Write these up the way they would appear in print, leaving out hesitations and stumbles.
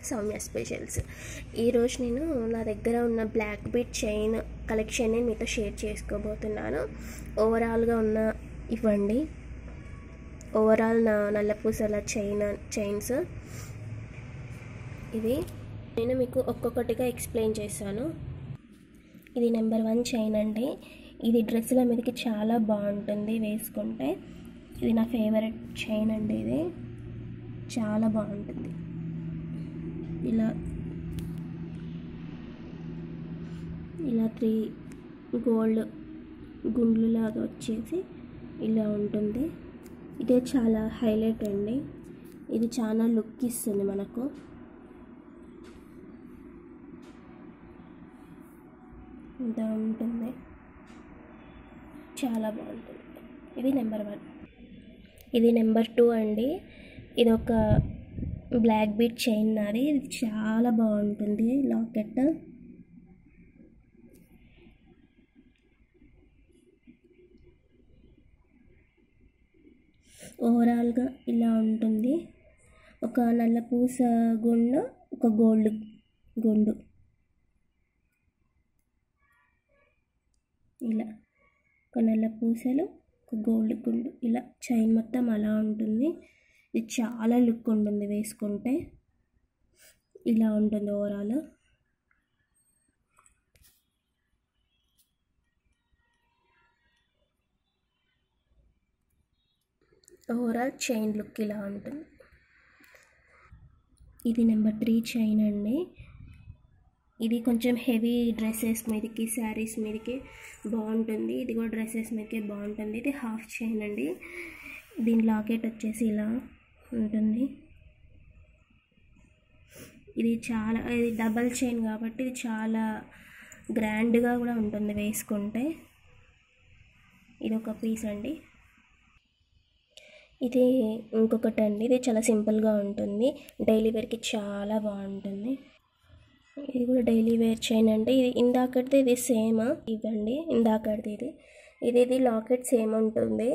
Soumya specials. ఈరోజు నేను నా దగ్గర ఉన్న బ్లాక్ బీట్ చైన్ కలెక్షన్ని మీతో షేర్ చేసుకోబోతున్నాను. ఓవరాల్గా ఉన్న ఇవ్వండి, ఓవరాల్ నా నల్లపూసల చైన్స్ ఇది. నేను మీకు ఒక్కొక్కటిగా ఎక్స్ప్లెయిన్ చేశాను. ఇది నెంబర్ 1 చైన్ అండి. ఇది డ్రెస్సుల మీదకి చాలా బాగుంటుంది వేసుకుంటే. ఇది నా ఫేవరెట్ చైన్ అండి. ఇది చాలా బాగుంటుంది. ఇలా 3 గోల్డ్ గుండ్లు లాగా వచ్చేసి ఇలా ఉంటుంది. ఇదే చాలా హైలైట్ అండి. ఇది చాలా లుక్ ఇస్తుంది మనకు. ఇంత ఉంటుంది, చాలా బాగుంటుంది. ఇది నెంబర్ 1. ఇది నెంబర్ 2 అండి. ఇది ఒక బ్లాక్ బీట్ చైన్ నాది. ఇది చాలా బాగుంటుంది లాకెట్. ఓవరాల్గా ఇలా ఉంటుంది. ఒక నల్ల పూస గుండు, ఒక గోల్డ్ గుండు, ఇలా ఒక నల్ల పూసలు, ఒక గోల్డ్ గుండు, ఇలా చైన్ మొత్తం అలా ఉంటుంది. ఇది చాలా లుక్ ఉంటుంది వేసుకుంటే. ఇలా ఉంటుంది ఓవరాల్. ఓవరాల్ చైన్ లుక్ ఇలా ఉంటుంది. ఇది నెంబర్ 3 చైన్ అండి. ఇది కొంచెం హెవీ డ్రెస్సెస్ మీదకి, శారీస్ మీదకి బాగుంటుంది. ఇది కూడా డ్రెస్సెస్ మీదకి బాగుంటుంది. ఇది హాఫ్ చైన్ అండి. దీని లాకెట్ వచ్చేసి ఇలా ఉంటుంది. ఇది డబల్ చైన్ కాబట్టి ఇది చాలా గ్రాండ్గా కూడా ఉంటుంది వేసుకుంటే. ఇది ఒక పీస్ అండి. ఇది ఇంకొకటి అండి. ఇది చాలా సింపుల్గా ఉంటుంది, డైలీ వేర్కి చాలా బాగుంటుంది. ఇది కూడా డైలీ వేర్ చైన్ అండి. ఇది ఇందాకటిది ఇది సేమ్ ఇవ్వండి. ఇందాకటిది ఇది లాకెట్ సేమ్ ఉంటుంది.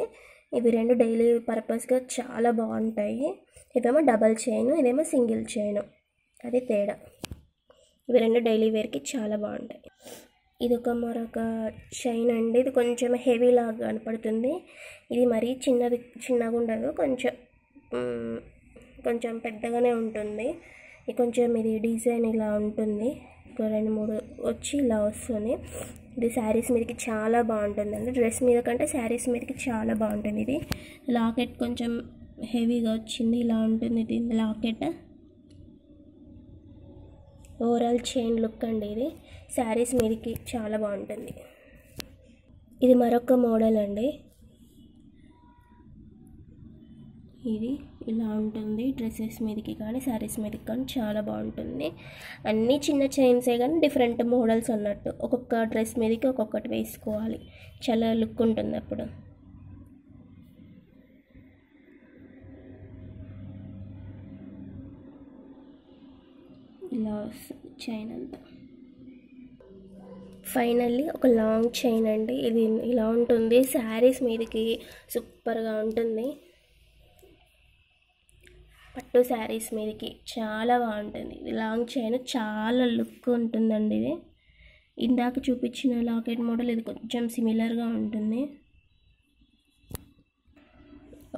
ఇవి 2 డైలీ పర్పస్గా చాలా బాగుంటాయి. ఇదేమో డబల్ చైన్, ఇదేమో సింగిల్ చైన్, అది తేడా. ఇవి 2 డైలీ వేర్కి చాలా బాగుంటాయి. ఇది మరొక చైన్ అండి. ఇది కొంచెం హెవీ లాగా కనపడుతుంది. ఇది మరీ చిన్నగా ఉండదు, కొంచెం పెద్దగానే ఉంటుంది. ఇది డిజైన్ ఇలా ఉంటుంది. 2-3 వచ్చి ఇలా వస్తుంది. ఇది శారీస్ మీదకి చాలా బాగుంటుంది అండి. డ్రెస్ మీద కంటే శారీస్ మీదకి చాలా బాగుంటుంది. ఇది లాకెట్ కొంచెం హెవీగా వచ్చింది, ఇలా ఉంటుంది ఇది లాకెట్. ఓవరాల్ చైన్ లుక్ అండి. ఇది శారీస్ మీదకి చాలా బాగుంటుంది. ఇది మరొక మోడల్ అండి. ఇది ఇలా ఉంటుంది. డ్రెస్సెస్ మీదకి కానీ శారీస్ మీదకి కానీ చాలా బాగుంటుంది. అన్నీ చిన్న చైన్సే కానీ డిఫరెంట్ మోడల్స్ అన్నట్టు. ఒక్కొక్క డ్రెస్ మీదకి ఒక్కొక్కటి వేసుకోవాలి, చాలా లుక్ ఉంటుంది అప్పుడు. ఇలా చైన్ అంతా. ఫైనల్లీ ఒక లాంగ్ చైన్ అండి. ఇది ఇలా ఉంటుంది. శారీస్ మీదకి సూపర్గా ఉంటుంది. పట్టు శారీస్ మీదకి చాలా బాగుంటుంది. ఇది లాంగ్ చైన్, చాలా లుక్ ఉంటుందండి. ఇది ఇందాక చూపించిన లాకెట్ మోడల్ ఇది కొంచెం సిమిలర్గా ఉంటుంది.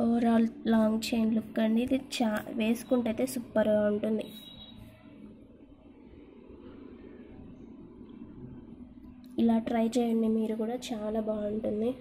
ఓవరాల్ లాంగ్ చైన్ లుక్ అండి. ఇది వేసుకుంటే అయితే సూపర్గా ఉంటుంది. ఇలా ట్రై చేయండి మీరు కూడా, చాలా బాగుంటుంది.